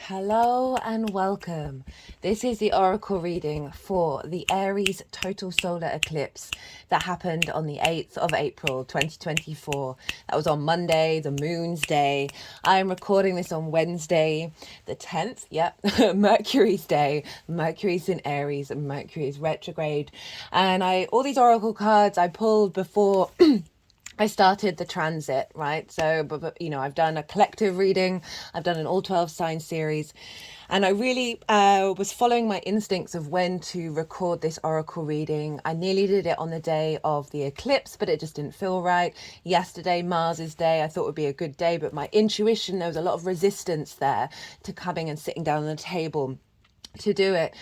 Hello and welcome. This is the oracle reading for the Aries total solar eclipse that happened on the 8th of April 2024. That was on Monday, the moon's day. I'm recording this on Wednesday, the 10th. Yep, Mercury's day. Mercury's in Aries and Mercury is retrograde. And all these oracle cards I pulled before I started the transit, right? So, but I've done a collective reading, I've done an all 12 sign series, and I really was following my instincts of when to record this oracle reading. I nearly did it on the day of the eclipse, but it just didn't feel right. Yesterday, Mars's day, I thought would be a good day, but my intuition, there was a lot of resistance there to coming and sitting down on the table to do it.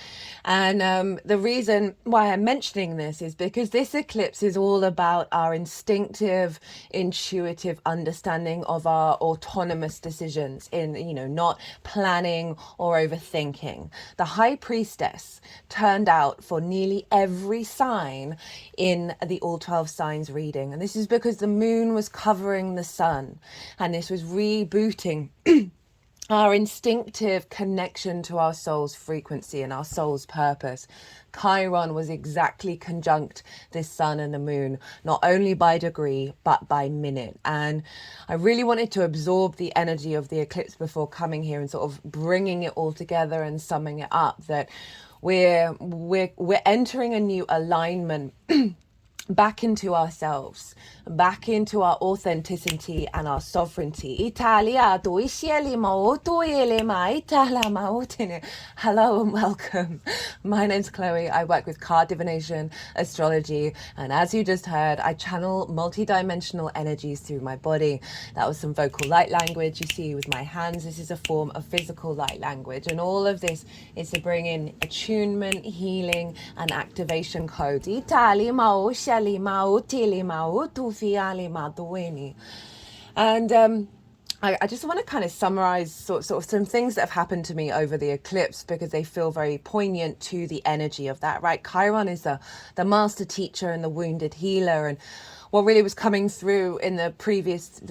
And the reason why I'm mentioning this is because this eclipse is all about our instinctive, intuitive understanding of our autonomous decisions in, not planning or overthinking. The High Priestess turned out for nearly every sign in the all 12 signs reading. And this is because the moon was covering the sun, and this was rebooting our instinctive connection to our soul's frequency and our soul's purpose. Chiron was exactly conjunct this sun and the moon, not only by degree, but by minute. And I really wanted to absorb the energy of the eclipse before coming here and sort of bringing it all together and summing it up, that we're entering a new alignment back into ourselves, back into our authenticity and our sovereignty. Hello and welcome. My name's Chloe. I work with card divination, astrology, and as you just heard, I channel multi-dimensional energies through my body. That was some vocal light language you see with my hands. This is a form of physical light language, and all of this is to bring in attunement, healing, and activation codes. And I just want to kind of summarize sort of some things that have happened to me over the eclipse, because they feel very poignant to the energy of that, right? Chiron is the master teacher and the wounded healer. And what really was coming through in the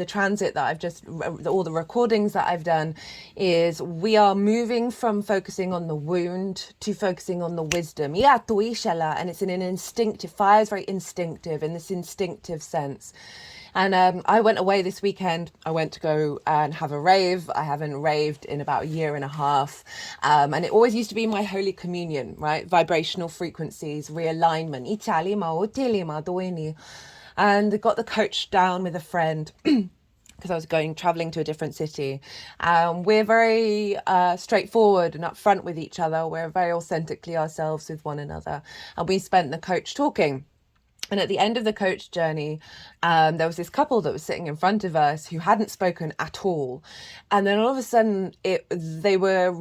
transit that I've just, all the recordings that I've done, is we are moving from focusing on the wound to focusing on the wisdom. And it's in an instinctive, fire is very instinctive in this instinctive sense. And I went away this weekend. I went to go and have a rave. I haven't raved in about a year and a half. And it always used to be my Holy Communion, right? Vibrational frequencies, realignment. And I got the coach down with a friend because I was traveling to a different city. We're very straightforward and upfront with each other. We're very authentically ourselves with one another. And we spent the coach talking. And at the end of the coach journey, there was this couple that was sitting in front of us who hadn't spoken at all. And then all of a sudden, they were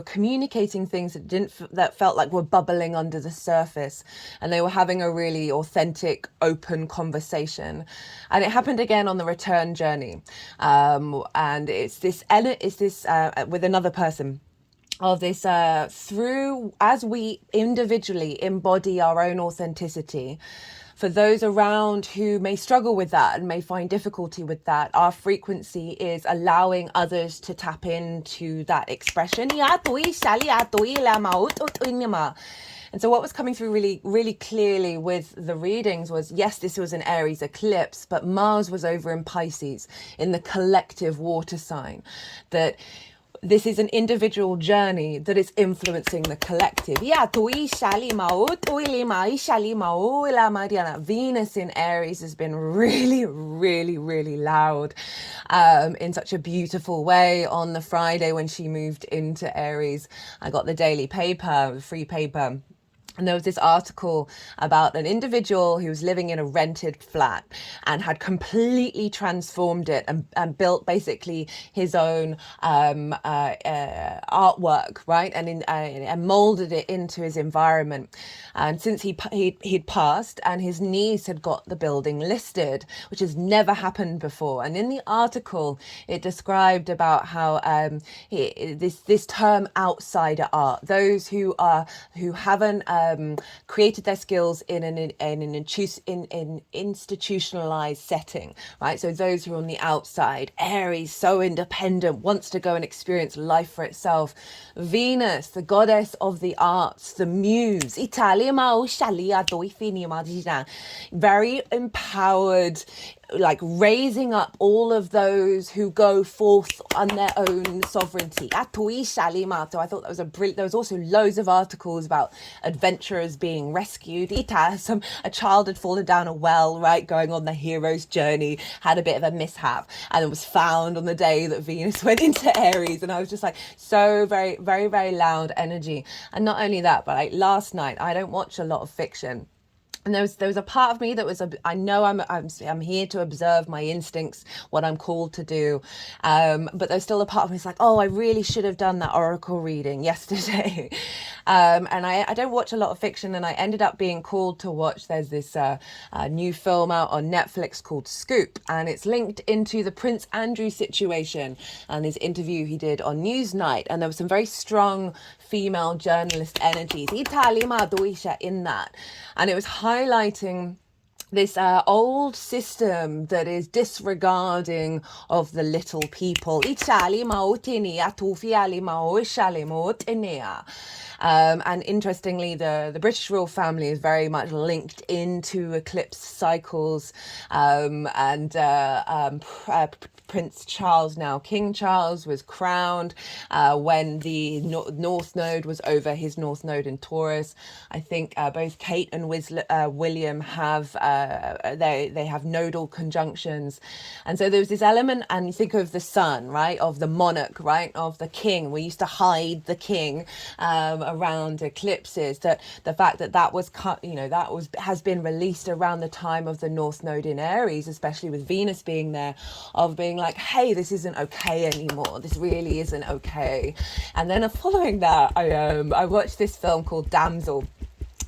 communicating things that felt like were bubbling under the surface. And they were having a really authentic, open conversation. And it happened again on the return journey. And it's this with another person, of this through, as we individually embody our own authenticity. For those around who may struggle with that and may find difficulty with that, our frequency is allowing others to tap into that expression. And so what was coming through really, really clearly with the readings was, yes, this was an Aries eclipse, but Mars was over in Pisces, in the collective water sign. That this is an individual journey that is influencing the collective. Venus in Aries has been really, really, really loud in such a beautiful way. On the Friday when she moved into Aries, I got the daily paper, the free paper. And there was this article about an individual who was living in a rented flat and had completely transformed it and built basically his own artwork, right? And molded it into his environment. And since he'd passed, and his niece had got the building listed, which has never happened before. And in the article, it described about how this term outsider art, those who haven't created their skills in an institutionalized setting, right? So those who are on the outside, Aries, so independent, wants to go and experience life for itself. Venus, the goddess of the arts, the muse, very empowered, like raising up all of those who go forth on their own sovereignty. So I thought that was there was also loads of articles about adventurers being rescued. A child had fallen down a well, right, going on the hero's journey, had a bit of a mishap, and it was found on the day that Venus went into Aries. And I was just like, so very, very, very loud energy. And not only that, but like last night, I don't watch a lot of fiction. And there was a part of me that was, I know I'm here to observe my instincts, what I'm called to do. But there's still a part of me that's like, oh, I really should have done that oracle reading yesterday. And I don't watch a lot of fiction, and I ended up being called to watch. There's this new film out on Netflix called Scoop, and it's linked into the Prince Andrew situation and his interview he did on Newsnight. And there was some very strong female journalist energies in that. And it was highlighting this old system that is disregarding of the little people. And interestingly, the British royal family is very much linked into eclipse cycles, Prince Charles, now King Charles, was crowned when the North Node was over his North Node in Taurus. I think both Kate and William have they have nodal conjunctions, and so there was this element. And you think of the sun, right, of the monarch, right, of the king. We used to hide the king around eclipses. That the fact that was has been released around the time of the North Node in Aries, especially with Venus being there, of being like, hey, this isn't okay anymore. This really isn't okay. And then following that, I watched this film called Damsel.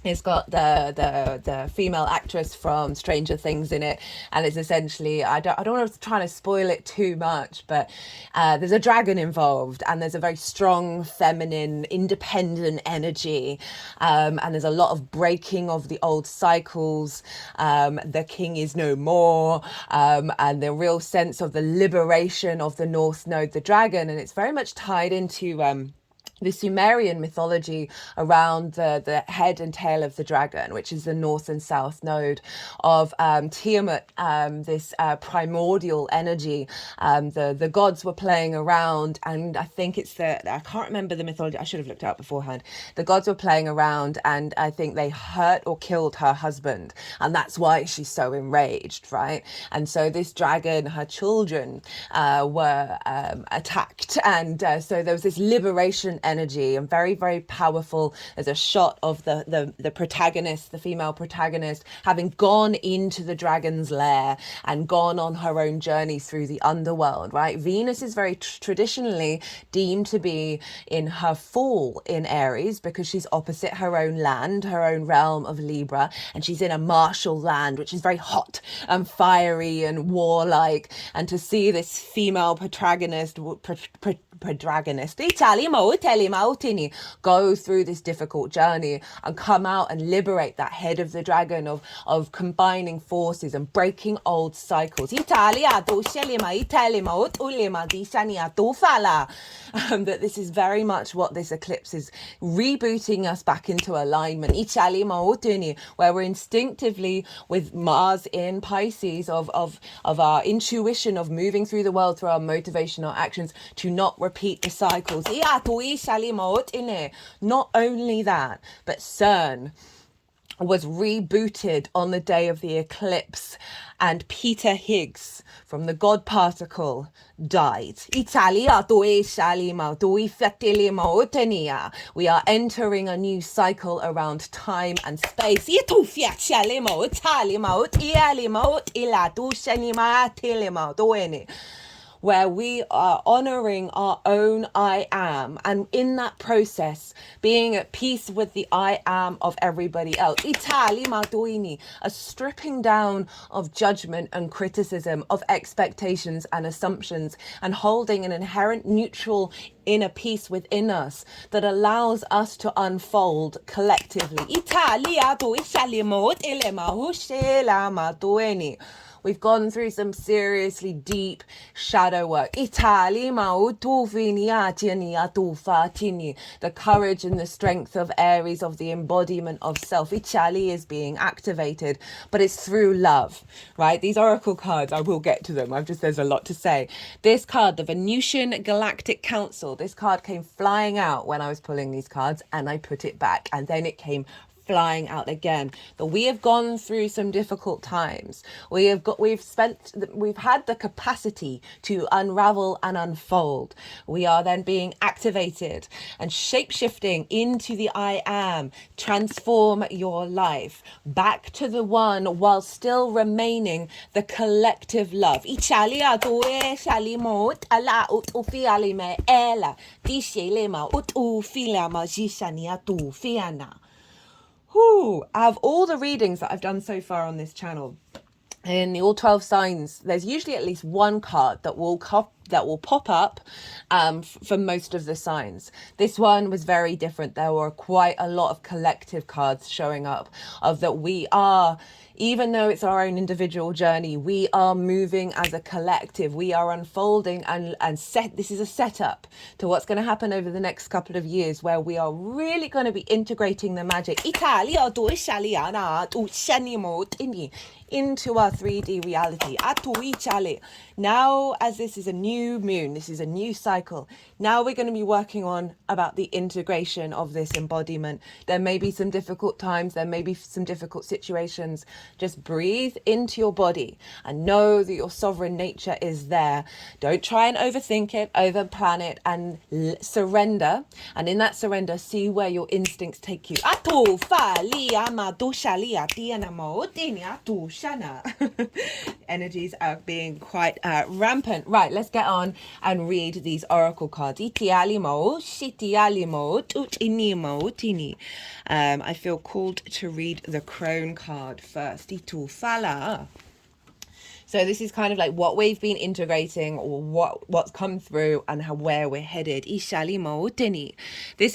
It's got the female actress from Stranger Things in it, and it's essentially, I don't want to try to spoil it too much, but there's a dragon involved, and there's a very strong feminine independent energy, and there's a lot of breaking of the old cycles. The king is no more, and the real sense of the liberation of the North Node, the dragon. And it's very much tied into the Sumerian mythology around the head and tail of the dragon, which is the North and South Node of Tiamat, this primordial energy. The gods were playing around, and I think I can't remember the mythology, I should have looked it up beforehand. The gods were playing around, and I think they hurt or killed her husband, and that's why she's so enraged, right? And so this dragon, her children were attacked, and so there was this liberation energy, and very, very powerful. There's a shot of the protagonist, the female protagonist, having gone into the dragon's lair and gone on her own journey through the underworld, right? Venus is very traditionally deemed to be in her fall in Aries because she's opposite her own land, her own realm of Libra, and she's in a martial land, which is very hot and fiery and warlike. And to see this female protagonist go through this difficult journey and come out and liberate that head of the dragon of combining forces and breaking old cycles. That this is very much what this eclipse is, rebooting us back into alignment, where we're instinctively with Mars in Pisces of our intuition of moving through the world through our motivational actions to not repeat the cycles. Not only that, but CERN was rebooted on the day of the eclipse, and Peter Higgs from the God particle died. We are entering a new cycle around time and space. where we are honoring our own I am, and in that process being at peace with the I am of everybody else. Itali maduini, a stripping down of judgment and criticism, of expectations and assumptions, and holding an inherent neutral inner peace within us that allows us to unfold collectively. We've gone through some seriously deep shadow work. The courage and the strength of Aries, of the embodiment of self. Ichali is being activated, but it's through love, right? These oracle cards, I will get to them. There's a lot to say. This card, the Venusian Galactic Council, this card came flying out when I was pulling these cards, and I put it back, and then it came flying out again. That we have gone through some difficult times. We've had the capacity to unravel and unfold. We are then being activated and shape-shifting into the I am. Transform your life back to the one while still remaining the collective love. Of all the readings that I've done so far on this channel, in the all 12 signs, there's usually at least one card that will pop up for most of the signs. This one was very different. There were quite a lot of collective cards showing up, of that we are, even though it's our own individual journey, we are moving as a collective. We are unfolding this is a setup to what's going to happen over the next couple of years, where we are really going to be integrating the magic into our 3D reality. Now, as this is a new moon, this is a new cycle, now we're going to be working on about the integration of this embodiment. There may be some difficult times, there may be some difficult situations. Just breathe into your body and know that your sovereign nature is there. Don't try and overthink it, overplan it, and surrender. And in that surrender, see where your instincts take you. Energies are being quite rampant. Right, let's get on and read these oracle cards. I feel called to read the crone card first. So this is kind of like what we've been integrating, or what's come through, and where we're headed. This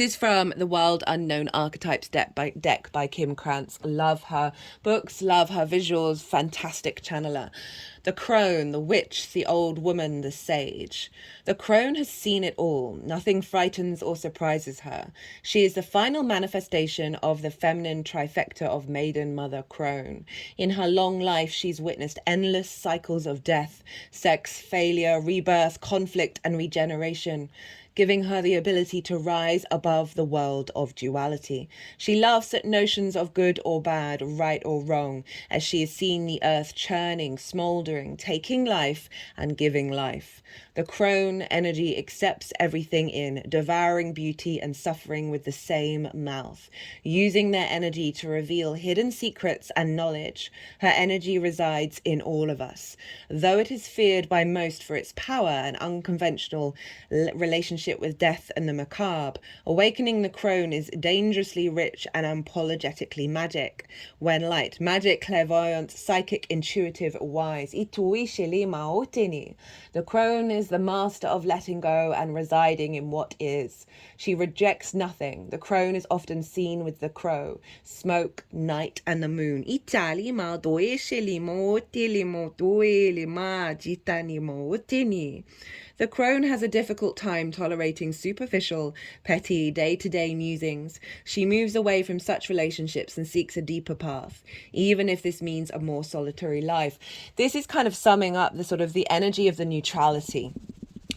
is from the World Unknown Archetypes deck by Kim Krans. Love her books, love her visuals, fantastic channeler. The crone, the witch, the old woman, the sage. The crone has seen it all. Nothing frightens or surprises her. She is the final manifestation of the feminine trifecta of maiden, mother, crone. In her long life, she's witnessed endless cycles of death, sex, failure, rebirth, conflict, and regeneration, giving her the ability to rise above the world of duality. She laughs at notions of good or bad, right or wrong, as she has seen the earth churning, smouldering, taking life and giving life. The crone energy accepts everything in, devouring beauty and suffering with the same mouth, using their energy to reveal hidden secrets and knowledge. Her energy resides in all of us. Though it is feared by most for its power and unconventional relationship with death and the macabre, awakening the crone is dangerously rich and unapologetically magic. When light, magic, clairvoyant, psychic, intuitive, wise. The crone is the master of letting go and residing in what is. She rejects nothing. The crone is often seen with the crow, smoke, night, and the moon. The crone has a difficult time tolerating superficial, petty, day-to-day musings. She moves away from such relationships and seeks a deeper path, even if this means a more solitary life. This is kind of summing up the sort of the energy of the neutrality,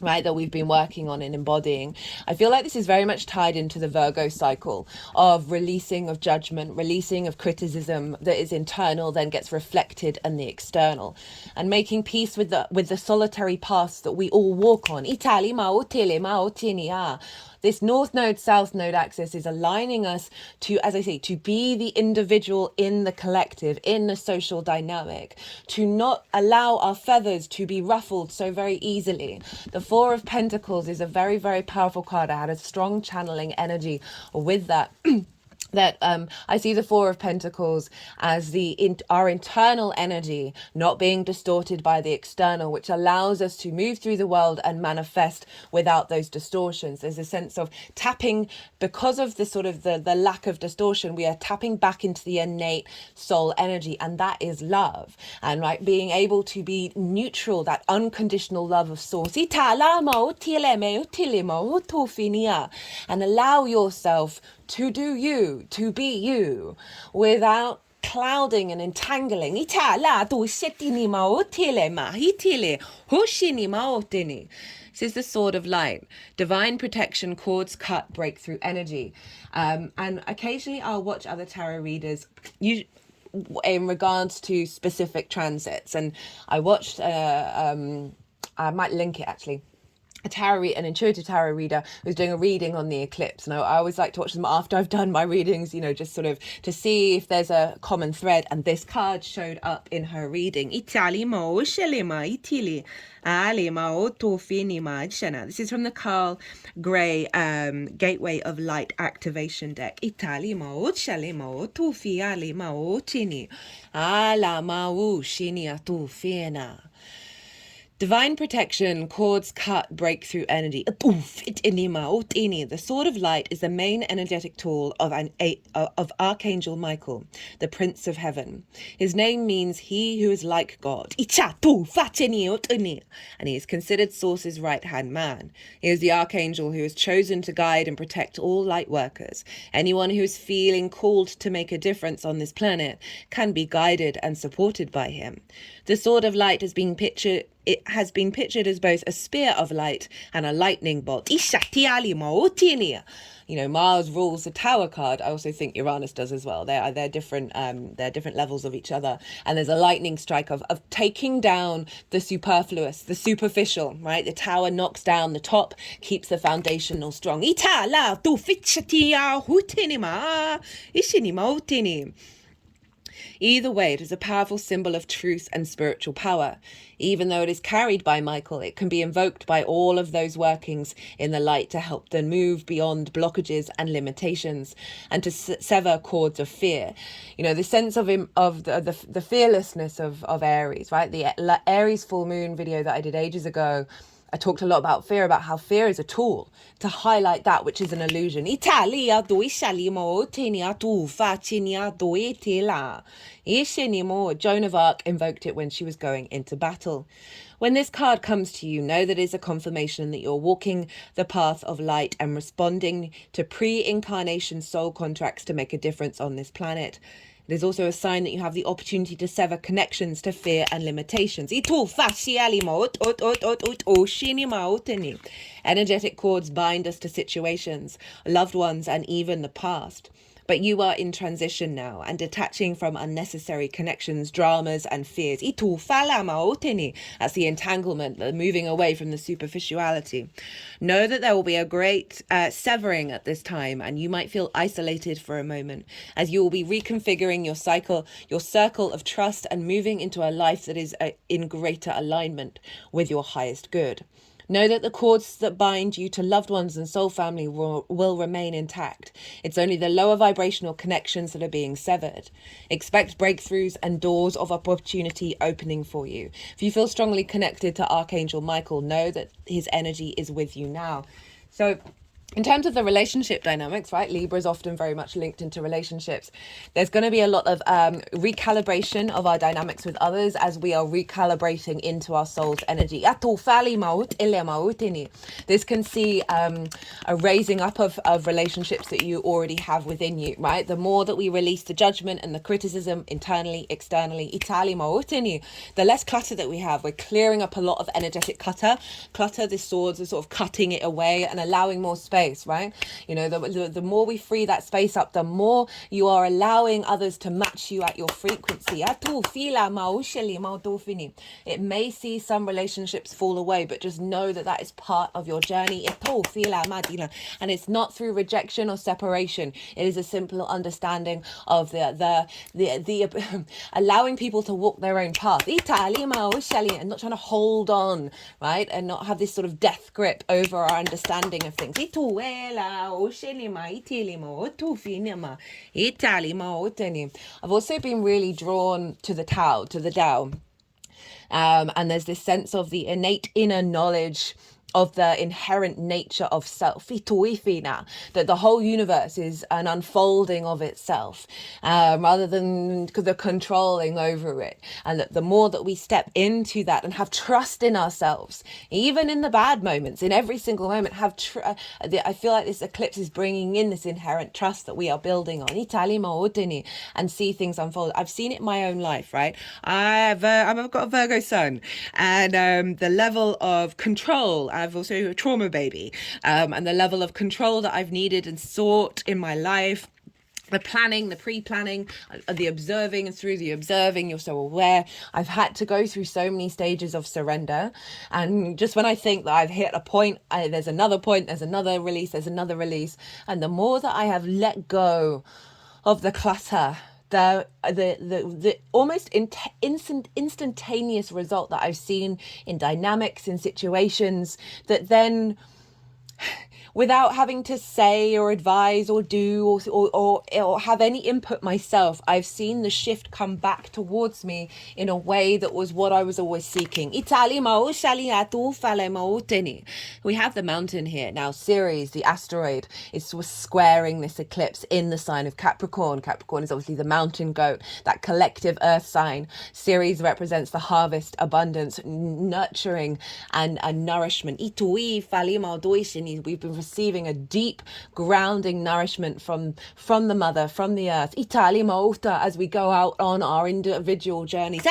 right, that we've been working on and embodying. I feel like this is very much tied into the Virgo cycle of releasing of judgment, releasing of criticism that is internal, then gets reflected in the external, and making peace with the solitary paths that we all walk on. This North Node, South Node axis is aligning us to, as I say, to be the individual in the collective, in the social dynamic, to not allow our feathers to be ruffled so very easily. The Four of Pentacles is a very, very powerful card. I had a strong channeling energy with that. I see the Four of Pentacles as our internal energy not being distorted by the external, which allows us to move through the world and manifest without those distortions. There's a sense of tapping, because of the sort of the lack of distortion, we are tapping back into the innate soul energy, and that is love. And right, being able to be neutral, that unconditional love of source, and allow yourself to do you, to be you, without clouding and entangling. This is the sword of light. Divine protection, cords cut, breakthrough energy. And occasionally I'll watch other tarot readers in regards to specific transits. And I watched, I might link it actually, an intuitive tarot reader who's doing a reading on the eclipse. And I always like to watch them after I've done my readings, you know, just sort of to see if there's a common thread. And this card showed up in her reading. This is from the Carl Gray Gateway of Light Activation deck. Divine protection, cords cut, breakthrough energy. The sword of light is the main energetic tool of Archangel Michael, the Prince of Heaven. His name means he who is like God. And he is considered Source's right-hand man. He is the archangel who is chosen to guide and protect all light workers. Anyone who is feeling called to make a difference on this planet can be guided and supported by him. The sword of light has been pictured as both a spear of light and a lightning bolt. You know, Mars rules the Tower card. I also think Uranus does as well. They're different levels of each other. And there's a lightning strike of taking down the superfluous, the superficial, right? The Tower knocks down the top, keeps the foundation all strong. Either way, it is a powerful symbol of truth and spiritual power. Even though it is carried by Michael, it can be invoked by all of those workings in the light to help them move beyond blockages and limitations and to sever cords of fear. You know, the sense of the fearlessness of Aries, right? The Aries full moon video that I did ages ago, I talked a lot about how fear is a tool to highlight that which is an illusion. Joan of Arc invoked it when she was going into battle. When this card comes to you, know that it is a confirmation that you're walking the path of light and responding to pre-incarnation soul contracts to make a difference on this planet. It is also a sign that you have the opportunity to sever connections to fear and limitations. Energetic cords bind us to situations, loved ones, and even the past. But you are in transition now and detaching from unnecessary connections, dramas, and fears. That's the entanglement, the moving away from the superficiality. Know that there will be a great severing at this time, and you might feel isolated for a moment as you will be reconfiguring your circle of trust and moving into a life that is in greater alignment with your highest good. Know that the cords that bind you to loved ones and soul family will remain intact. It's only the lower vibrational connections that are being severed. Expect breakthroughs and doors of opportunity opening for you. If you feel strongly connected to Archangel Michael, know that his energy is with you now. So in terms of the relationship dynamics, right, Libra is often very much linked into relationships. There's going to be a lot of recalibration of our dynamics with others as we are recalibrating into our soul's energy. This can see a raising up of relationships that you already have within you, right? The more that we release the judgment and the criticism internally, externally, the less clutter that we have. We're clearing up a lot of energetic clutter. This swords are sort of cutting it away and allowing more space space, right? You know, the more we free that space up, the more you are allowing others to match you at your frequency. It may see some relationships fall away, but just know that that is part of your journey. And it's not through rejection or separation. It is a simple understanding of the allowing people to walk their own path. And not trying to hold on, right? And not have this sort of death grip over our understanding of things. I've also been really drawn to the Tao. And there's this sense of the innate inner knowledge of the inherent nature of self, that the whole universe is an unfolding of itself, rather than the controlling over it. And that the more that we step into that and have trust in ourselves, even in the bad moments, in every single moment, I feel like this eclipse is bringing in this inherent trust that we are building on, and see things unfold. I've seen it in my own life, right? I've got a Virgo sun, and the level of control, I've also a trauma baby, and the level of control that I've needed and sought in my life, the planning, the pre-planning, the observing, and through the observing, you're so aware. I've had to go through so many stages of surrender. And just when I think that I've hit a point, there's another point, there's another release, there's another release. And the more that I have let go of the clutter, the almost instantaneous result that I've seen in dynamics, in situations, that then, without having to say or advise or do or have any input myself, I've seen the shift come back towards me in a way that was what I was always seeking. We have the mountain here. Now, Ceres, the asteroid, is squaring this eclipse in the sign of Capricorn. Capricorn is obviously the mountain goat, that collective earth sign. Ceres represents the harvest, abundance, nurturing, and nourishment. We've been receiving a deep grounding nourishment from the mother, from the earth, as we go out on our individual journeys.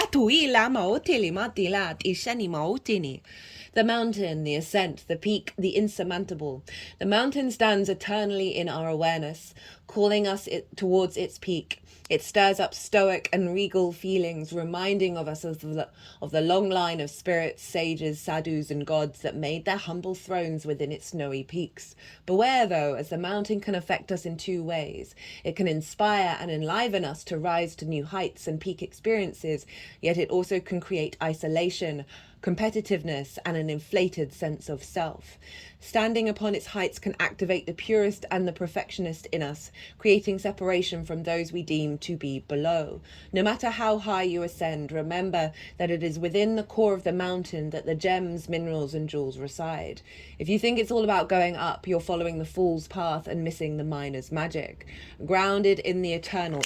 The mountain, the ascent, the peak, the insurmountable. The mountain stands eternally in our awareness, calling us towards its peak. It stirs up stoic and regal feelings, reminding of us of the long line of spirits, sages, sadhus, and gods that made their humble thrones within its snowy peaks. Beware, though, as the mountain can affect us in two ways. It can inspire and enliven us to rise to new heights and peak experiences, yet it also can create isolation, competitiveness, and an inflated sense of self. Standing upon its heights can activate the purest and the perfectionist in us, creating separation from those we deem to be below. No matter how high you ascend, remember that it is within the core of the mountain that the gems, minerals, and jewels reside. If you think it's all about going up, you're following the fool's path and missing the miner's magic. Grounded in the eternal,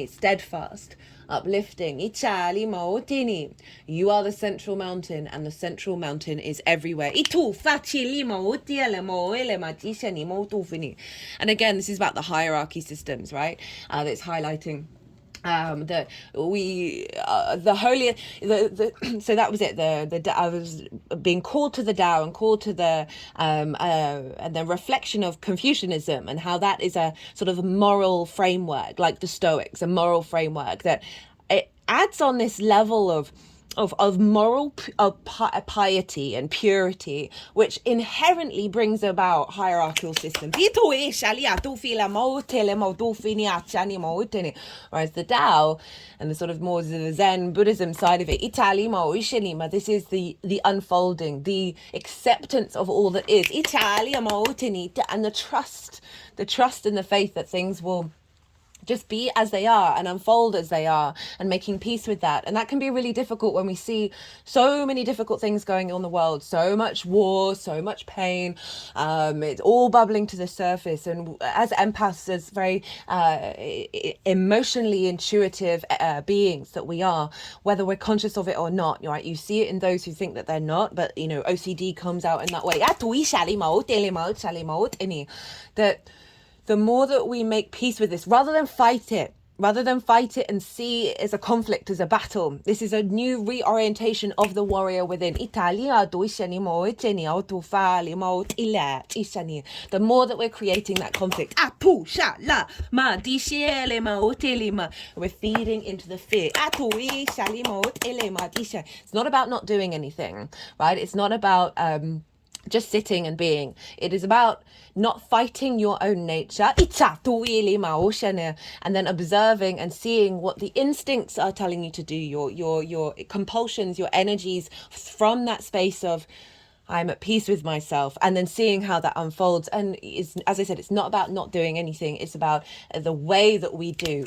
steadfast, uplifting, you are the central mountain, and the central mountain is everywhere. And again, this is about the hierarchy systems, right? That's highlighting that we the holy so that was it. I was being called to the Tao and called to the and the reflection of Confucianism, and how that is a sort of moral framework, like the Stoics, a moral framework that it adds on this level of moral piety and purity, which inherently brings about hierarchical systems. Whereas the Tao and the sort of more the Zen Buddhism side of it, this is the unfolding, the acceptance of all that is, and the trust and the faith that things will just be as they are and unfold as they are, and making peace with that. And that can be really difficult when we see so many difficult things going on in the world, so much war, so much pain. It's all bubbling to the surface, and as empaths, as very emotionally intuitive beings that we are, whether we're conscious of it or not, right? You see it in those who think that they're not, but you know, OCD comes out in that way. That the more that we make peace with this, rather than fight it, rather than fight it and see it as a conflict, as a battle. This is a new reorientation of the warrior within. The more that we're creating that conflict, we're feeding into the fear. It's not about not doing anything, right? It's not about just sitting and being. It is about not fighting your own nature, and then observing and seeing what the instincts are telling you to do, your compulsions, your energies, from that space of I'm at peace with myself, and then seeing how that unfolds. And is, as I said, it's not about not doing anything. It's about the way that we do.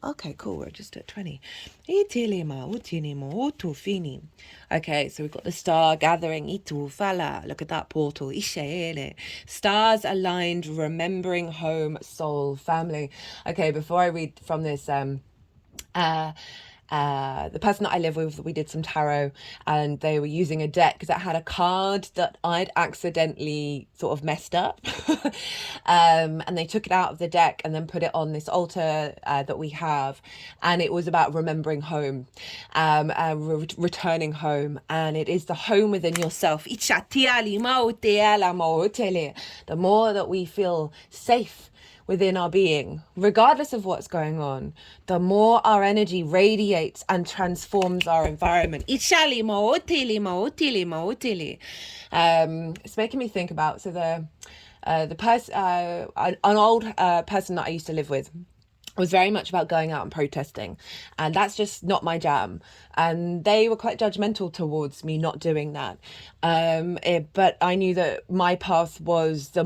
Okay, cool. We're just at 20. Okay, so we've got the star gathering. Look at that portal. Stars aligned, remembering home, soul, family. Okay, before I read from this, the person that I live with, we did some tarot, and they were using a deck that had a card that I'd accidentally sort of messed up. And they took it out of the deck and then put it on this altar that we have, and it was about remembering home, returning home, and it is the home within yourself. The more that we feel safe within our being, regardless of what's going on, the more our energy radiates and transforms our environment. It's making me think about, so an old person that I used to live with was very much about going out and protesting, and that's just not my jam, and they were quite judgmental towards me not doing that, but I knew that my path was the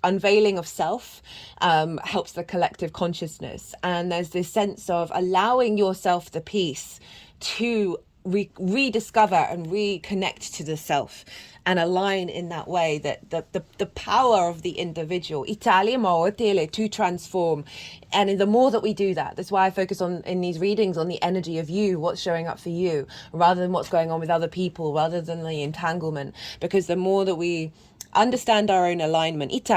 unveiling of self helps the collective consciousness, and there's this sense of allowing yourself the peace to rediscover and reconnect to the self and align in that way, that the power of the individual to transform. And the more that we do that, that's why I focus on in these readings on the energy of you, what's showing up for you, rather than what's going on with other people, rather than the entanglement, because the more that we understand our own alignment, it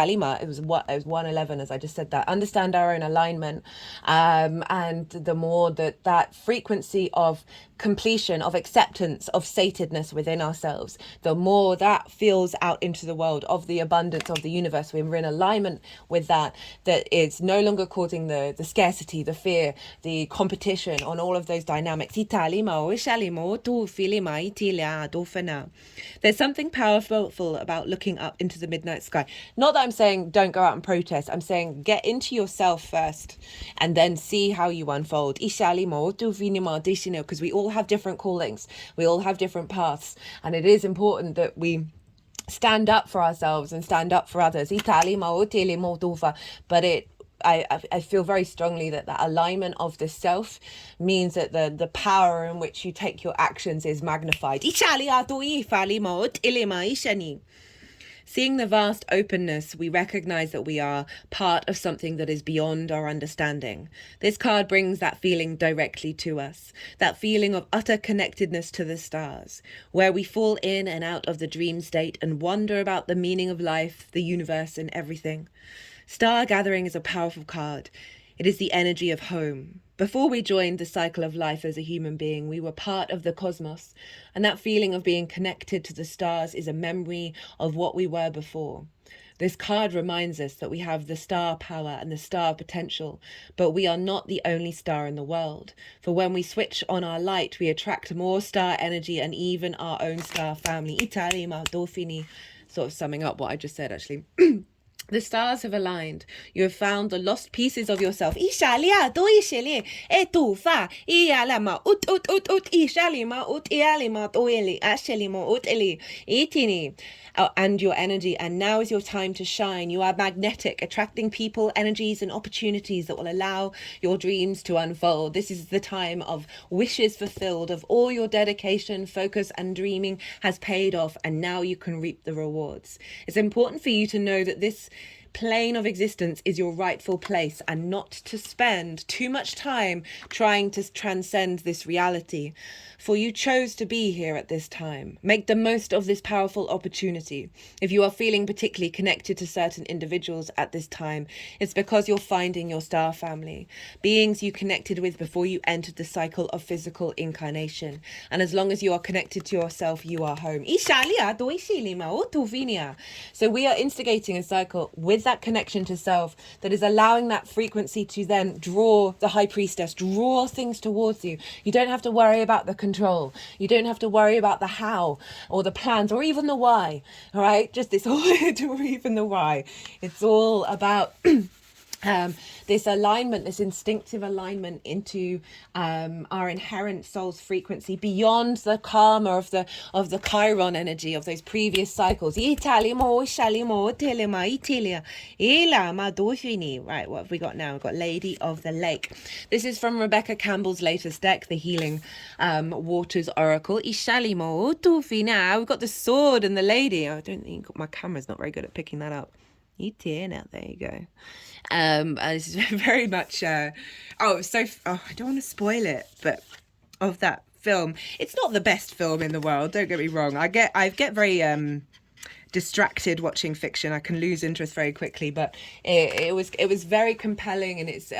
was 111 as I just said that, understand our own alignment, and the more that frequency of completion, of acceptance, of satedness within ourselves, the more that feels out into the world of the abundance of the universe. When we're in alignment with that it's no longer causing the scarcity, the fear, the competition on all of those dynamics. There's something powerful about looking up into the midnight sky. Not that I'm saying don't go out and protest. I'm saying get into yourself first and then see how you unfold. Because we all have different callings. We all have different paths. And it is important that we stand up for ourselves and stand up for others. But I feel very strongly that alignment of the self means that the power in which you take your actions is magnified. Seeing the vast openness, we recognize that we are part of something that is beyond our understanding. This card brings that feeling directly to us, that feeling of utter connectedness to the stars, where we fall in and out of the dream state and wonder about the meaning of life, the universe, and everything. Star Gathering is a powerful card. It is the energy of home. Before we joined the cycle of life as a human being, we were part of the cosmos, and that feeling of being connected to the stars is a memory of what we were before. This card reminds us that we have the star power and the star potential, but we are not the only star in the world. For when we switch on our light, we attract more star energy and even our own star family. Sort of summing up what I just said, actually. The stars have aligned. You have found the lost pieces of yourself. And your energy, and now is your time to shine. You are magnetic, attracting people, energies and opportunities that will allow your dreams to unfold. This is the time of wishes fulfilled, of all your dedication, focus and dreaming has paid off, and now you can reap the rewards. It's important for you to know that this plane of existence is your rightful place, and not to spend too much time trying to transcend this reality. For you chose to be here at this time. Make the most of this powerful opportunity. If you are feeling particularly connected to certain individuals at this time, it's because you're finding your star family, beings you connected with before you entered the cycle of physical incarnation. And as long as you are connected to yourself, you are home. So we are instigating a cycle with that connection to self that is allowing that frequency to then draw the high priestess, draw things towards you. You don't have to worry about the control. You don't have to worry about the how or the plans or even the why. All right, just this or even the why. It's all about this alignment, this instinctive alignment into our inherent soul's frequency beyond the karma of the Chiron energy of those previous cycles. Right, what have we got now? We've got Lady of the Lake. This is from Rebecca Campbell's latest deck, the Healing Waters Oracle. We've got the sword and the lady. I don't think my camera's not very good at picking that up. There you go. This is very much I don't want to spoil it, but of that film, it's not the best film in the world, don't get me wrong. I get very distracted watching fiction. I can lose interest very quickly, but it was very compelling in its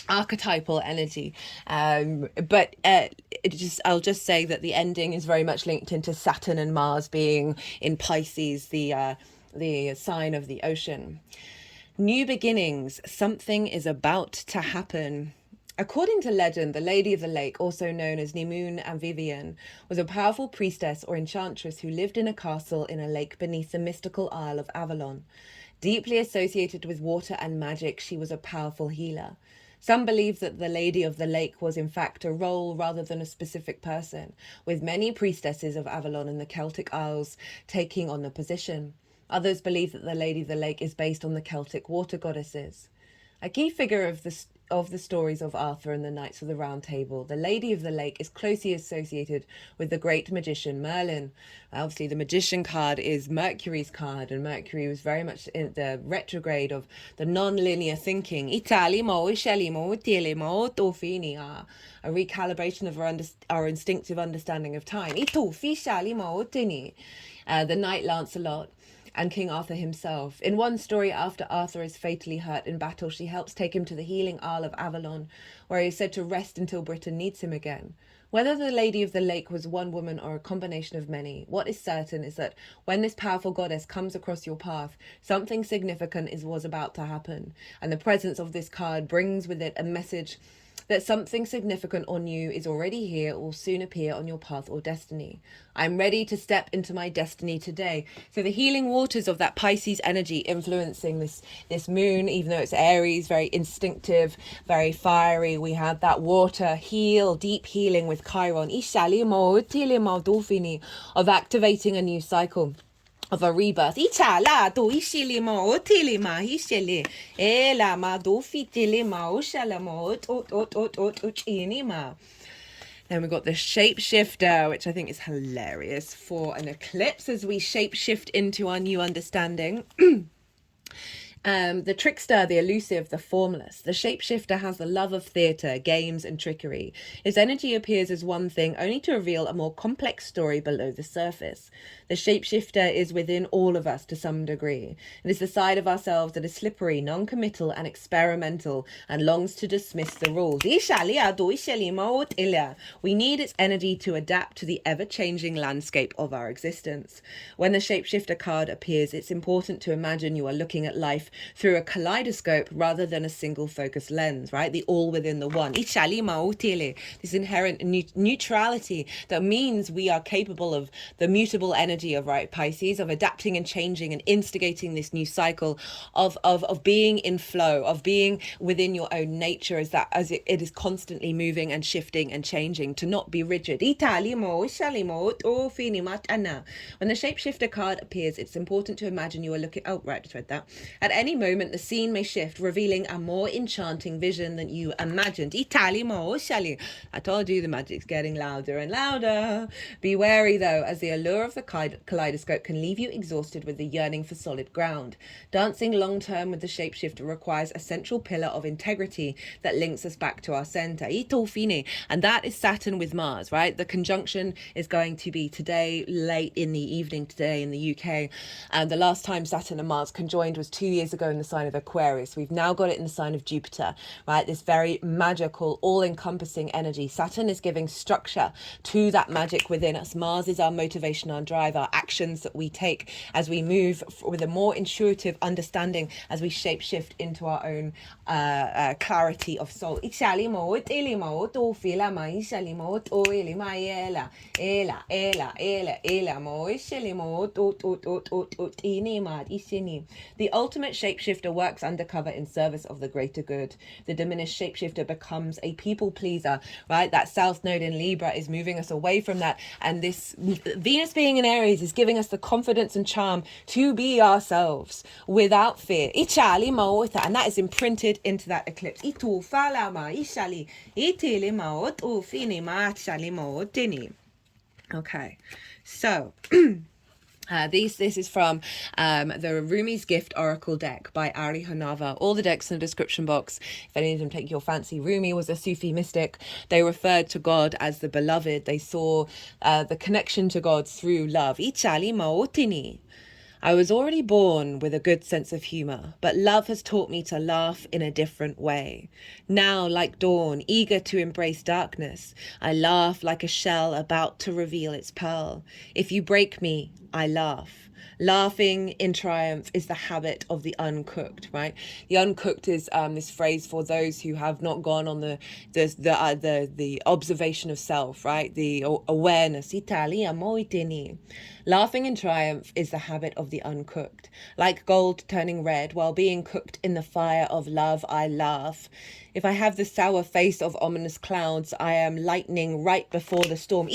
archetypal energy, but I'll just say that the ending is very much linked into Saturn and Mars being in Pisces, the sign of the ocean. New beginnings. Something is about to happen. According to legend, the Lady of the Lake, also known as Nimun and Vivian, was a powerful priestess or enchantress who lived in a castle in a lake beneath the mystical Isle of Avalon. Deeply associated with water and magic, she was a powerful healer. Some believe that the Lady of the Lake was in fact a role rather than a specific person, with many priestesses of Avalon and the Celtic Isles taking on the position. Others believe that the Lady of the Lake is based on the Celtic water goddesses. A key figure of the stories of Arthur and the Knights of the Round Table, the Lady of the Lake is closely associated with the great magician Merlin. Obviously, the magician card is Mercury's card, and Mercury was very much in the retrograde of the non-linear thinking. A recalibration of our instinctive understanding of time. The Knight Lancelot and King Arthur himself. In one story, after Arthur is fatally hurt in battle, she helps take him to the healing Isle of Avalon, where he is said to rest until Britain needs him again. Whether the Lady of the Lake was one woman or a combination of many, what is certain is that when this powerful goddess comes across your path, something significant was about to happen, and the presence of this card brings with it a message that something significant or new is already here or will soon appear on your path or destiny. I'm ready to step into my destiny today. So the healing waters of that Pisces energy influencing this moon, even though it's Aries, very instinctive, very fiery. We had that water heal, deep healing with Chiron, of activating a new cycle of a rebirth. Then we've got the shapeshifter, which I think is hilarious for an eclipse as we shapeshift into our new understanding. The trickster, the elusive, the formless. The shapeshifter has the love of theatre, games, and trickery. His energy appears as one thing, only to reveal a more complex story below the surface. The shapeshifter is within all of us to some degree. It is the side of ourselves that is slippery, non-committal, and experimental, and longs to dismiss the rules. We need its energy to adapt to the ever-changing landscape of our existence. When the shapeshifter card appears, it's important to imagine you are looking at life through a kaleidoscope rather than a single focus lens, right? The all within the one. This inherent neutrality that means we are capable of the mutable energy of, right, Pisces, of adapting and changing and instigating this new cycle of being in flow, of being within your own nature as it is constantly moving and shifting and changing, to not be rigid. When the shapeshifter card appears, it's important to imagine you are looking, oh right, just read that, at any moment, the scene may shift, revealing a more enchanting vision than you imagined. Itali mo shali. I told you the magic's getting louder and louder. Be wary, though, as the allure of the kaleidoscope can leave you exhausted with the yearning for solid ground. Dancing long-term with the shapeshifter requires a central pillar of integrity that links us back to our center. And that is Saturn with Mars, right? The conjunction is going to be today, late in the evening today in the UK. And the last time Saturn and Mars conjoined was 2 years ago in the sign of Aquarius. We've now got it in the sign of Jupiter, right? This very magical, all-encompassing energy. Saturn is giving structure to that magic within us. Mars is our motivation, our drive, our actions that we take as we move with a more intuitive understanding, as we shape shift into our own clarity of soul. The ultimate shapeshifter works undercover in service of the greater good. The diminished shapeshifter becomes a people pleaser, right? That South Node in Libra is moving us away from that. And this Venus being in Aries is giving us the confidence and charm to be ourselves without fear. And that is imprinted into that eclipse. Okay, so this is from the Rumi's Gift Oracle deck by Ari Honarvar. All the decks in the description box, if any of them take your fancy. Rumi was a Sufi mystic. They referred to God as the beloved. They saw the connection to God through love. I was already born with a good sense of humour, but love has taught me to laugh in a different way. Now, like dawn, eager to embrace darkness, I laugh like a shell about to reveal its pearl. If you break me, I laugh. Laughing in triumph is the habit of the uncooked, right? The uncooked is this phrase for those who have not gone on the observation of self, right? The awareness. Laughing in triumph is the habit of the uncooked. Like gold turning red while being cooked in the fire of love, I laugh. If I have the sour face of ominous clouds, I am lightning right before the storm.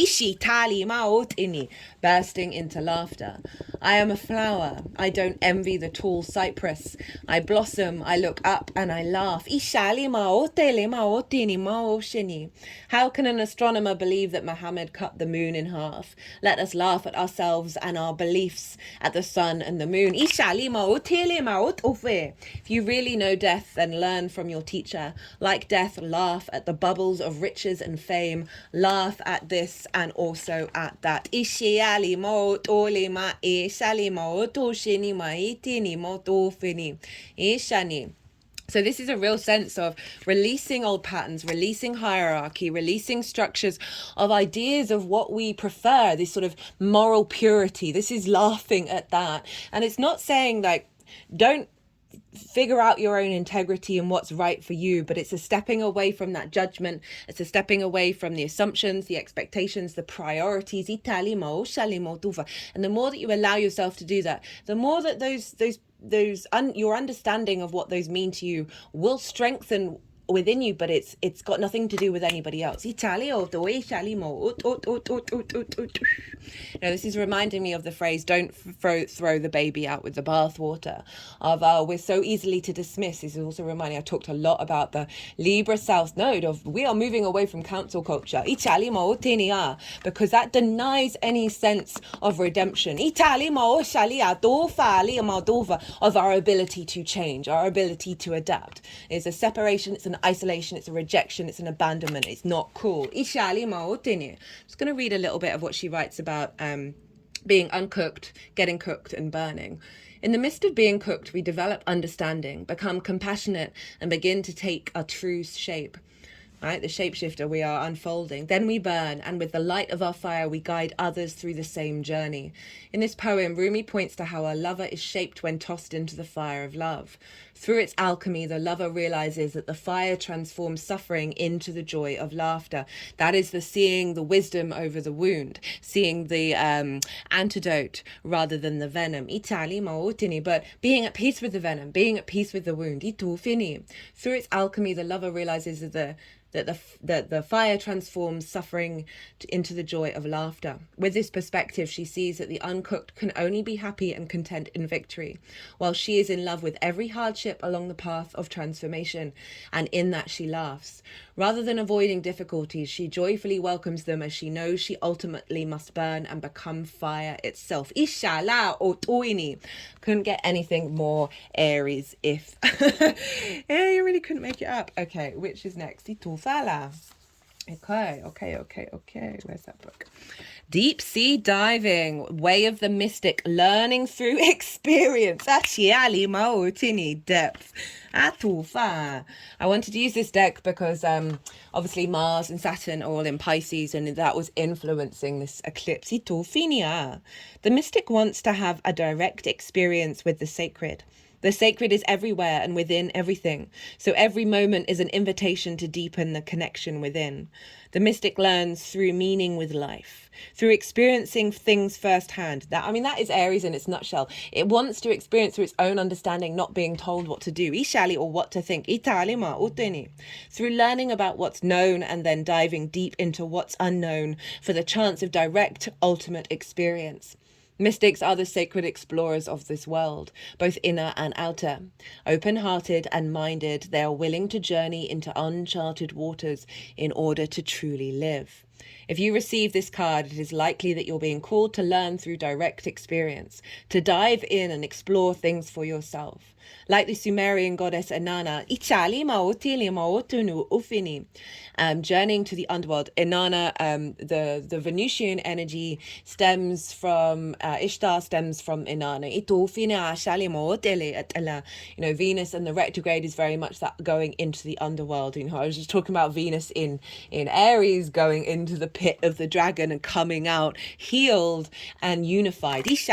Bursting into laughter. I am a flower. I don't envy the tall cypress. I blossom, I look up and I laugh. How can an astronomer believe that Muhammad cut the moon in half? Let us laugh at ourselves and our beliefs, at the sun and the moon. If you really know death, then learn from your teacher. Like death, laugh at the bubbles of riches and fame. Laugh at this and also at that. So this is a real sense of releasing old patterns, releasing hierarchy, releasing structures of ideas of what we prefer, this sort of moral purity. This is laughing at that. And it's not saying like, don't figure out your own integrity and what's right for you, but it's a stepping away from that judgment. It's a stepping away from the assumptions, the expectations, the priorities. And the more that you allow yourself to do that, the more that your understanding of what those mean to you will strengthen within you, but it's got nothing to do with anybody else. This is reminding me of the phrase, don't throw the baby out with the bathwater. We're so easily to dismiss. This is also reminding, I talked a lot about the Libra South Node of we are moving away from council culture, because that denies any sense of redemption, of our ability to change, our ability to adapt. It's a separation, it's an isolation, it's a rejection, it's an abandonment. It's not cool. I'm just going to read a little bit of what she writes about being uncooked, getting cooked and burning. In the midst of being cooked, we develop understanding, become compassionate and begin to take our true shape. Right, the shapeshifter, we are unfolding. Then we burn, and with the light of our fire, we guide others through the same journey. In this poem, Rumi points to how a lover is shaped when tossed into the fire of love. Through its alchemy, the lover realizes that the fire transforms suffering into the joy of laughter. That is the seeing the wisdom over the wound, seeing the antidote rather than the venom. But being at peace with the venom, being at peace with the wound. Through its alchemy, the lover realizes that that the fire transforms suffering into the joy of laughter. With this perspective, she sees that the uncooked can only be happy and content in victory, while she is in love with every hardship along the path of transformation, and in that she laughs. Rather than avoiding difficulties, she joyfully welcomes them, as she knows she ultimately must burn and become fire itself. Inshallah or toini. Couldn't get anything more Aries if yeah, you really couldn't make it up. Okay, which is next? Itufala. Okay. Where's that book? Deep sea diving, way of the mystic, learning through experience. Actually, maotini depth. Atufa. I wanted to use this deck because obviously Mars and Saturn are all in Pisces, and that was influencing this eclipse. Itufinia. The mystic wants to have a direct experience with the sacred. The sacred is everywhere and within everything. So every moment is an invitation to deepen the connection within. The mystic learns through meaning with life, through experiencing things firsthand. That is Aries in its nutshell. It wants to experience through its own understanding, not being told what to do, ishali, or what to think. Italima, uteni. Through learning about what's known and then diving deep into what's unknown for the chance of direct, ultimate experience. Mystics are the sacred explorers of this world, both inner and outer. Open-hearted and minded, they are willing to journey into uncharted waters in order to truly live. If you receive this card, it is likely that you're being called to learn through direct experience, to dive in and explore things for yourself. Like the Sumerian goddess Inanna, journeying to the underworld. Inanna, the Venusian energy stems from Ishtar, stems from Inanna. Venus and the retrograde is very much that going into the underworld. I was just talking about Venus in Aries going into the pit of the dragon and coming out healed and unified. With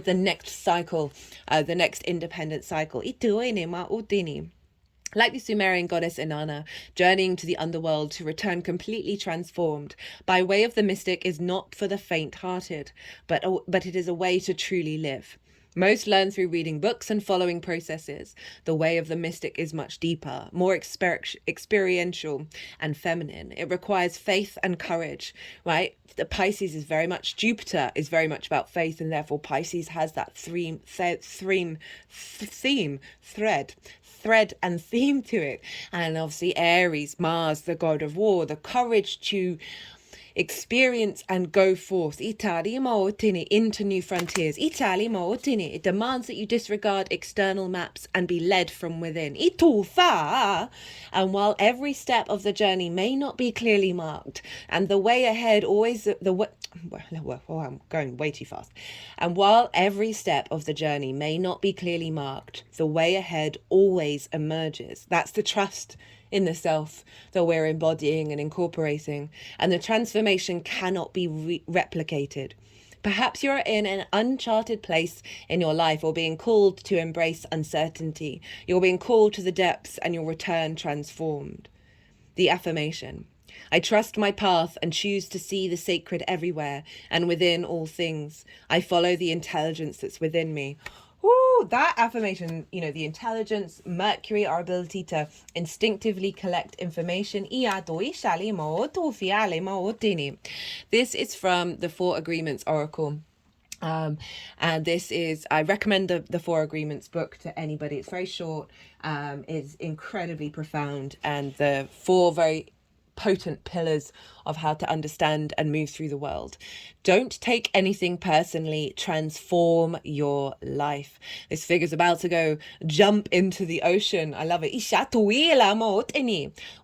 the next cycle, the next independent cycle. Like the Sumerian goddess Inanna, journeying to the underworld to return completely transformed by way of the mystic is not for the faint-hearted, but it is a way to truly live. Most learn through reading books and following processes. The way of the mystic is much deeper, more experiential and feminine. It requires faith and courage, right? The Pisces is very much, Jupiter is very much about faith, and therefore Pisces has that thread and theme to it. And obviously Aries, Mars, the god of war, the courage to experience and go forth into new frontiers. It demands that you disregard external maps and be led from within. And while every step of the journey may not be clearly marked, and the way ahead always I'm going way too fast. And while every step of the journey may not be clearly marked, the way ahead always emerges. That's the trust in the self that we're embodying and incorporating, and the transformation cannot be replicated. Perhaps you're in an uncharted place in your life, or being called to embrace uncertainty. You're being called to the depths and you'll return transformed. The affirmation: I trust my path and choose to see the sacred everywhere and within all things. I follow the intelligence that's within me. Ooh, that affirmation, the intelligence, Mercury, our ability to instinctively collect information. This is from the Four Agreements Oracle. And this is, I recommend the Four Agreements book to anybody. It's very short, it's incredibly profound, and the four very potent pillars of how to understand and move through the world. Don't take anything personally. Transform your life. This figure's about to go jump into the ocean. I love it.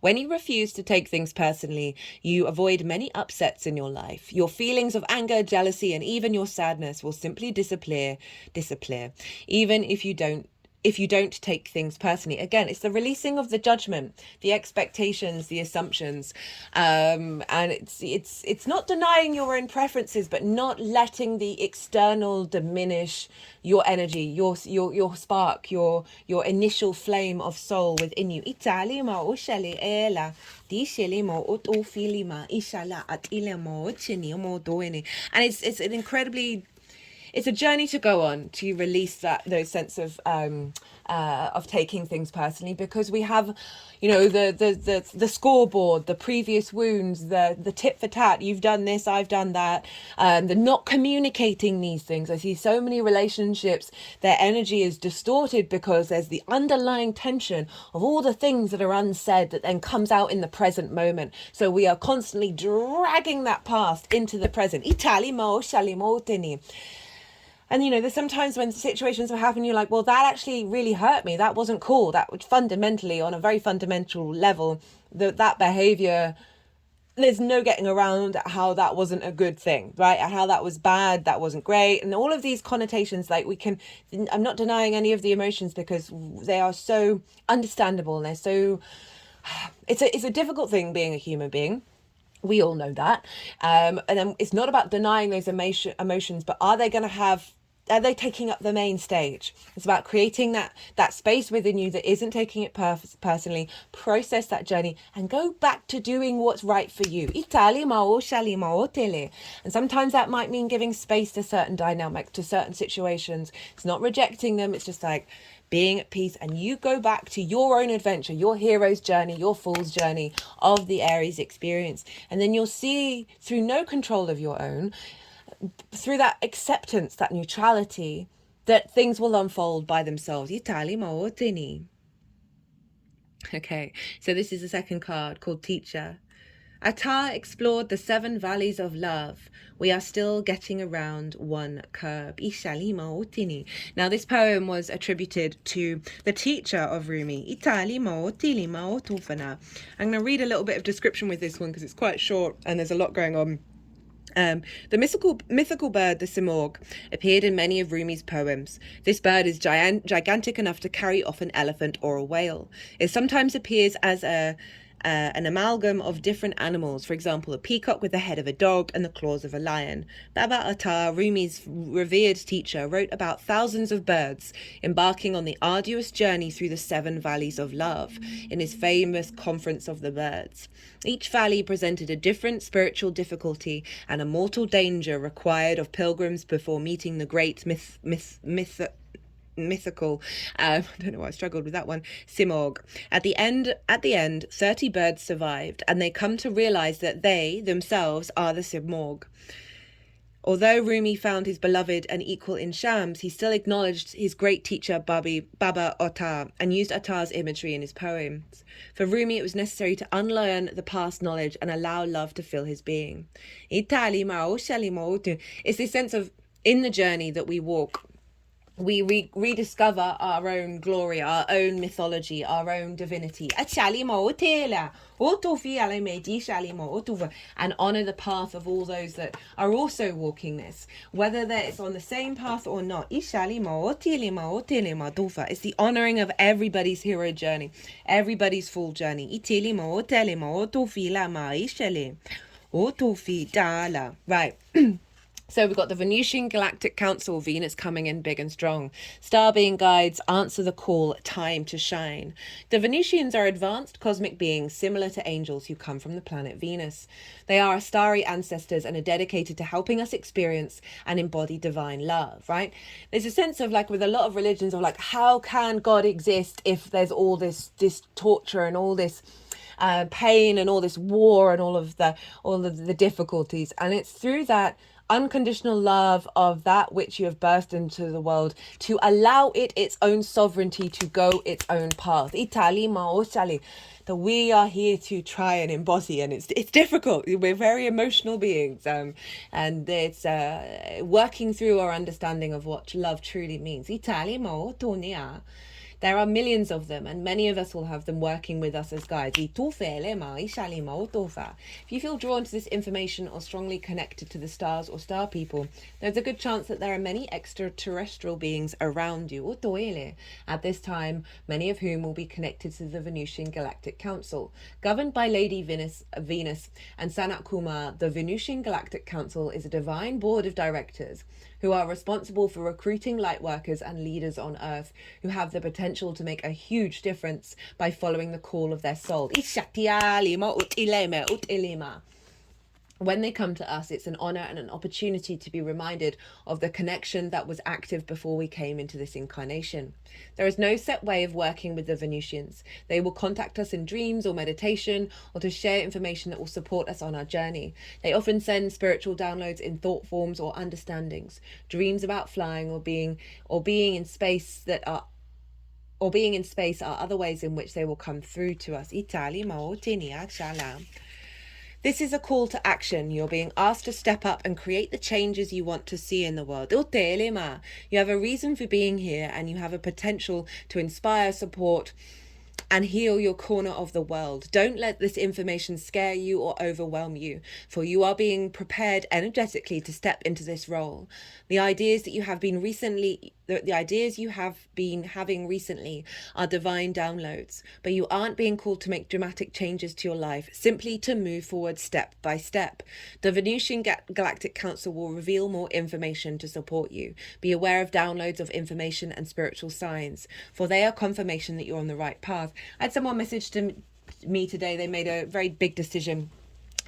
When you refuse to take things personally, you avoid many upsets in your life. Your feelings of anger, jealousy, and even your sadness will simply disappear. Even if you don't take things personally. Again, it's the releasing of the judgment, the expectations, the assumptions, and it's not denying your own preferences, but not letting the external diminish your energy, your spark, your initial flame of soul within you. And it's an incredibly it's a journey to go on to release those sense of taking things personally, because we have, you know, the scoreboard, the previous wounds, the tit for tat. You've done this, I've done that. The not communicating these things. I see so many relationships, their energy is distorted because there's the underlying tension of all the things that are unsaid that then comes out in the present moment. So we are constantly dragging that past into the present. And, you know, there's sometimes when situations are happening, you're like, well, that actually really hurt me. That wasn't cool. That would fundamentally, on a very fundamental level, that behavior, there's no getting around how that wasn't a good thing, right? How that was bad, that wasn't great. And all of these connotations, like I'm not denying any of the emotions because they are so understandable. And they're so, it's a difficult thing being a human being. We all know that. And then it's not about denying those emotions, but are they taking up the main stage? It's about creating that space within you that isn't taking it personally, process that journey and go back to doing what's right for you. And sometimes that might mean giving space to certain dynamics, to certain situations. It's not rejecting them. It's just like being at peace, and you go back to your own adventure, your hero's journey, your fool's journey of the Aries experience. And then you'll see, through no control of your own, through that acceptance, that neutrality, that things will unfold by themselves. Okay, so this is the second card, called Teacher. Atar explored the 7 valleys of love. We are still getting around one curb. Now, this poem was attributed to the teacher of Rumi. I'm going to read a little bit of description with this one because it's quite short and there's a lot going on. The mythical bird, the simorgh, appeared in many of Rumi's poems. This bird is gigantic enough to carry off an elephant or a whale. It sometimes appears as an amalgam of different animals, for example, a peacock with the head of a dog and the claws of a lion. Baba Atar, Rumi's revered teacher, wrote about thousands of birds embarking on the arduous journey through the 7 valleys of love in his famous Conference of the Birds. Each valley presented a different spiritual difficulty and a mortal danger required of pilgrims before meeting the great mythical, I don't know why I struggled with that one, simorgh. At the end, 30 birds survived, and they come to realize that they themselves are the simorgh. Although Rumi found his beloved an equal in Shams, he still acknowledged his great teacher Baba Atar and used Atar's imagery in his poems. For Rumi, it was necessary to unlearn the past knowledge and allow love to fill his being. It's this sense of, in the journey that we walk, we rediscover our own glory, our own mythology, our own divinity, and honor the path of all those that are also walking this, whether it's on the same path or not. It's the honoring of everybody's hero journey, everybody's full journey. Right. So we've got the Venusian Galactic Council, Venus coming in big and strong. Star being guides answer the call, time to shine. The Venusians are advanced cosmic beings similar to angels who come from the planet Venus. They are our starry ancestors and are dedicated to helping us experience and embody divine love, right? There's a sense of, like, with a lot of religions, of like, how can God exist if there's all this torture and all this pain and all this war and all of the difficulties. And it's through that unconditional love of that which you have birthed into the world to allow it its own sovereignty to go its own path. That we are here to try and embody, and it's difficult. We're very emotional beings, and it's working through our understanding of what love truly means. There are millions of them, and many of us will have them working with us as guides. If you feel drawn to this information or strongly connected to the stars or star people, there's a good chance that there are many extraterrestrial beings around you. At this time, many of whom will be connected to the Venusian Galactic Council. Governed by Lady Venus and Sanat Kumar, the Venusian Galactic Council is a divine board of directors who are responsible for recruiting light workers and leaders on Earth who have the potential to make a huge difference by following the call of their soul. When they come to us, it's an honor and an opportunity to be reminded of the connection that was active before we came into this incarnation. There is no set way of working with the Venusians. They will contact us in dreams or meditation, or to share information that will support us on our journey. They often send spiritual downloads in thought forms or understandings, dreams about flying or being in space are other ways in which they will come through to us. This is a call to action. You're being asked to step up and create the changes you want to see in the world. You have a reason for being here, and you have a potential to inspire, support, and heal your corner of the world. Don't let this information scare you or overwhelm you, for you are being prepared energetically to step into this role. The ideas you have been having recently are divine downloads, but you aren't being called to make dramatic changes to your life, simply to move forward step by step. The Venusian Galactic Council will reveal more information to support you. Be aware of downloads of information and spiritual signs, for they are confirmation that you're on the right path. I had someone message to me today. They made a very big decision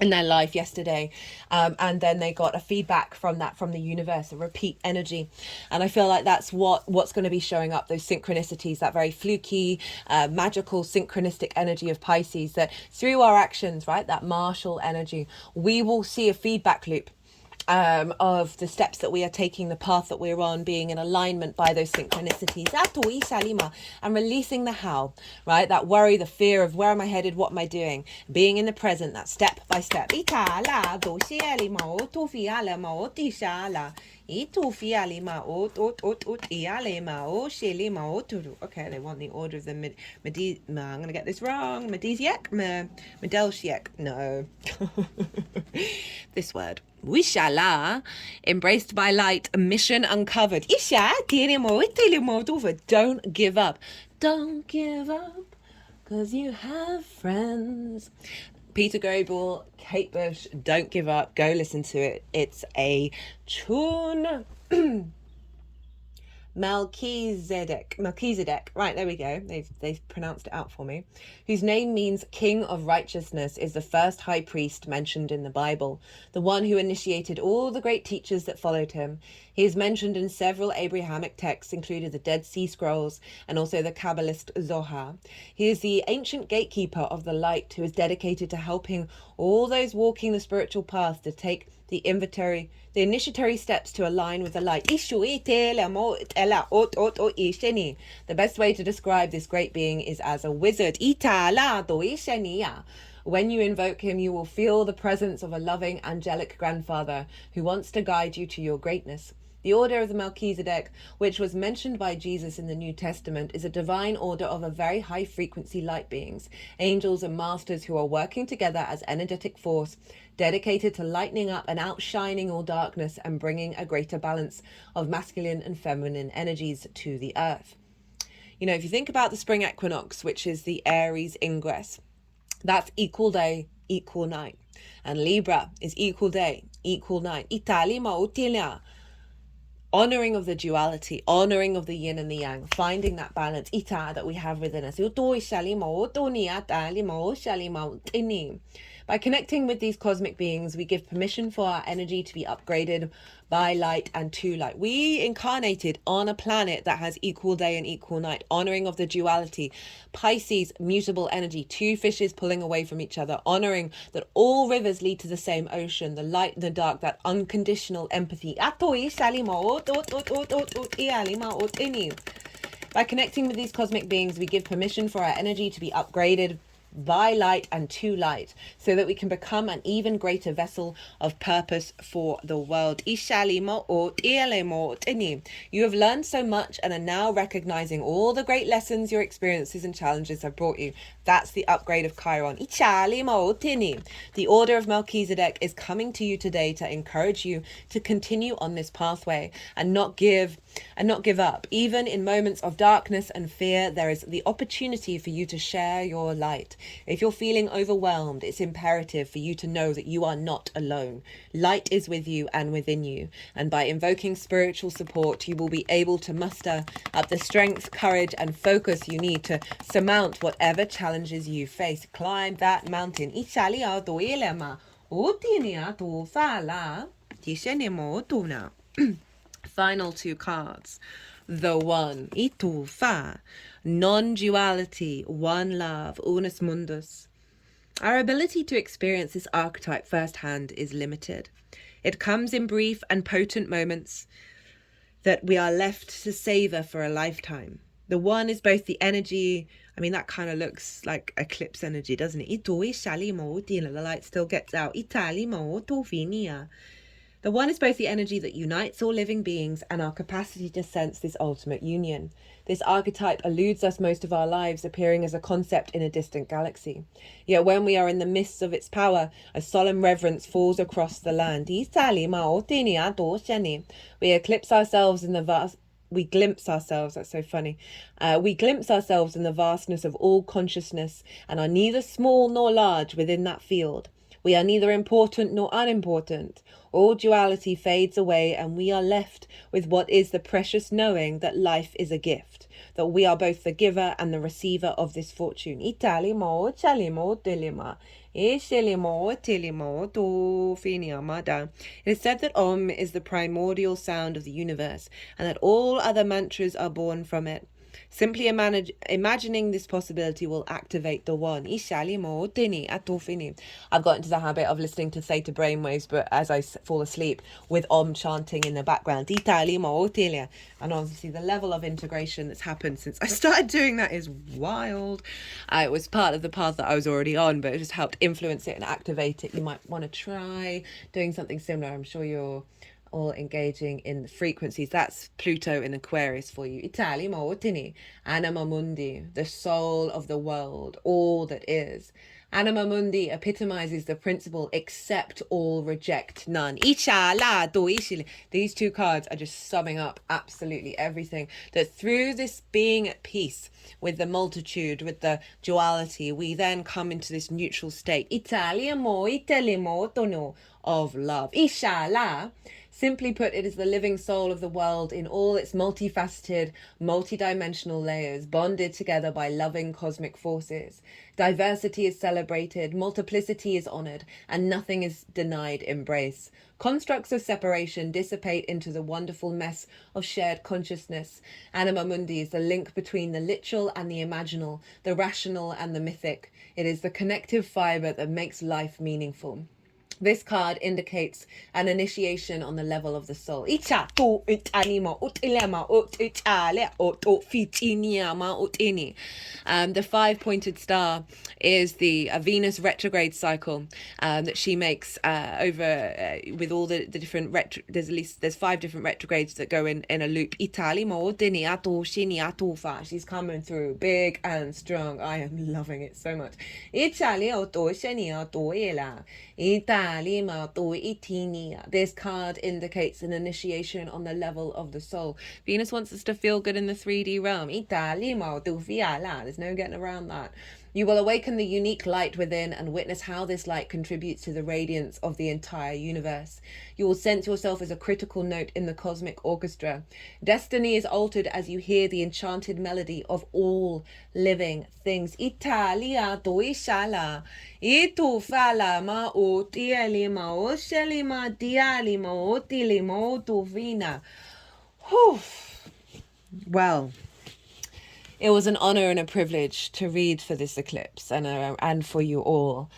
in their life yesterday, and then they got a feedback from the universe, a repeat energy, and I feel like that's what's going to be showing up, those synchronicities, that very fluky, magical synchronistic energy of Pisces, that through our actions, right, that martial energy, we will see a feedback loop of the steps that we are taking, the path that we're on, being in alignment by those synchronicities, and releasing the how, right? That worry, the fear of where am I headed, what am I doing? Being in the present, that step by step. Okay, they want the order of the I'm gonna get this wrong. Medelshiek. No. This word. Wishala, embraced by light, mission uncovered. Don't give up. Don't give up, 'cause you have friends. Peter Gabriel, Kate Bush, Don't Give Up. Go listen to it. It's a tune. Melchizedek, right, there we go, they've pronounced it out for me, whose name means King of Righteousness, is the first high priest mentioned in the Bible, the one who initiated all the great teachers that followed him. He is mentioned in several Abrahamic texts, including the Dead Sea Scrolls and also the Kabbalist Zohar. He is the ancient gatekeeper of the light, who is dedicated to helping all those walking the spiritual path to take the initiatory steps to align with the light. The best way to describe this great being is as a wizard. When you invoke him, you will feel the presence of a loving angelic grandfather who wants to guide you to your greatness. The order of the Melchizedek, which was mentioned by Jesus in the New Testament, is a divine order of a very high frequency light beings, angels and masters who are working together as energetic force, dedicated to lightening up and outshining all darkness and bringing a greater balance of masculine and feminine energies to the earth. You know, if you think about the spring equinox, which is the Aries ingress, that's equal day, equal night. And Libra is equal day, equal night. Honoring of the duality, honoring of the yin and the yang, finding that balance that we have within us. By connecting with these cosmic beings, we give permission for our energy to be upgraded by light and to light. We incarnated on a planet that has equal day and equal night, honoring of the duality. Pisces, mutable energy, two fishes pulling away from each other, honoring that all rivers lead to the same ocean, the light and the dark, that unconditional empathy. By connecting with these cosmic beings, we give permission for our energy to be upgraded by light and to light, so that we can become an even greater vessel of purpose for the world. You have learned so much and are now recognizing all the great lessons your experiences and challenges have brought you. That's the upgrade of Chiron. The order of Melchizedek is coming to you today to encourage you to continue on this pathway and not give up. Even in moments of darkness and fear, there is the opportunity for you to share your light. If you're feeling overwhelmed, it's imperative for you to know that you are not alone. Light is with you and within you. And by invoking spiritual support, you will be able to muster up the strength, courage, and focus you need to surmount whatever challenges you face. Climb that mountain. utinia tu fala. Tishenemo tu now. Final two cards. The One, itu fa, non-duality, one love, unus mundus. Our ability to experience this archetype firsthand is limited. It comes in brief and potent moments that we are left to savor for a lifetime. The One is both the energy, I mean, that kind of looks like eclipse energy, doesn't it? The light still gets out. The One is both the energy that unites all living beings and our capacity to sense this ultimate union. This archetype eludes us most of our lives, appearing as a concept in a distant galaxy. Yet when we are in the midst of its power, a solemn reverence falls across the land. We eclipse ourselves in the vast... We glimpse ourselves, that's so funny. We glimpse ourselves in the vastness of all consciousness and are neither small nor large within that field. We are neither important nor unimportant. All duality fades away and we are left with what is the precious knowing that life is a gift, that we are both the giver and the receiver of this fortune. It is said that Om is the primordial sound of the universe and that all other mantras are born from it. Simply imagining this possibility will activate the One. I've got into the habit of listening to theta brainwaves, but as I fall asleep with Om chanting in the background. And obviously the level of integration that's happened since I started doing that is wild. It was part of the path that I was already on, but it just helped influence it and activate it. You might want to try doing something similar. I'm sure you're all engaging in the frequencies. That's Pluto in Aquarius for you. Itali Maotini, Anima Mundi, the soul of the world, all that is. Anima Mundi epitomizes the principle accept all, reject none. These two cards are just summing up absolutely everything. That through this being at peace with the multitude, with the duality, we then come into this neutral state. Of love. Simply put, it is the living soul of the world in all its multifaceted, multidimensional layers, bonded together by loving cosmic forces. Diversity is celebrated, multiplicity is honored, and nothing is denied embrace. Constructs of separation dissipate into the wonderful mess of shared consciousness. Anima Mundi is the link between the literal and the imaginal, the rational and the mythic. It is the connective fiber that makes life meaningful. This card indicates an initiation on the level of the soul. The five-pointed star is the Venus retrograde cycle that she makes over with all the different there's 5 different retrogrades that go in a loop. She's coming through big and strong. I am loving it so much. This card indicates an initiation on the level of the soul. Venus wants us to feel good in the 3D realm. There's no getting around that. You will awaken the unique light within and witness how this light contributes to the radiance of the entire universe. You will sense yourself as a critical note in the cosmic orchestra. Destiny is altered as you hear the enchanted melody of all living things. Italia doishala, itu fala ma o tieli ma o sheli ma diali ma o tili ma o tuvina. Well, it was an honor and a privilege to read for this eclipse and for you all.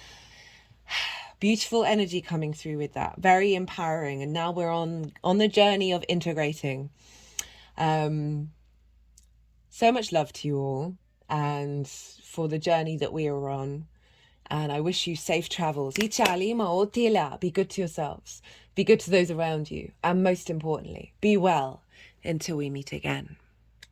Beautiful energy coming through with that. Very empowering. And now we're on the journey of integrating. So much love to you all and for the journey that we are on. And I wish you safe travels. Be good to yourselves. Be good to those around you. And most importantly, be well until we meet again.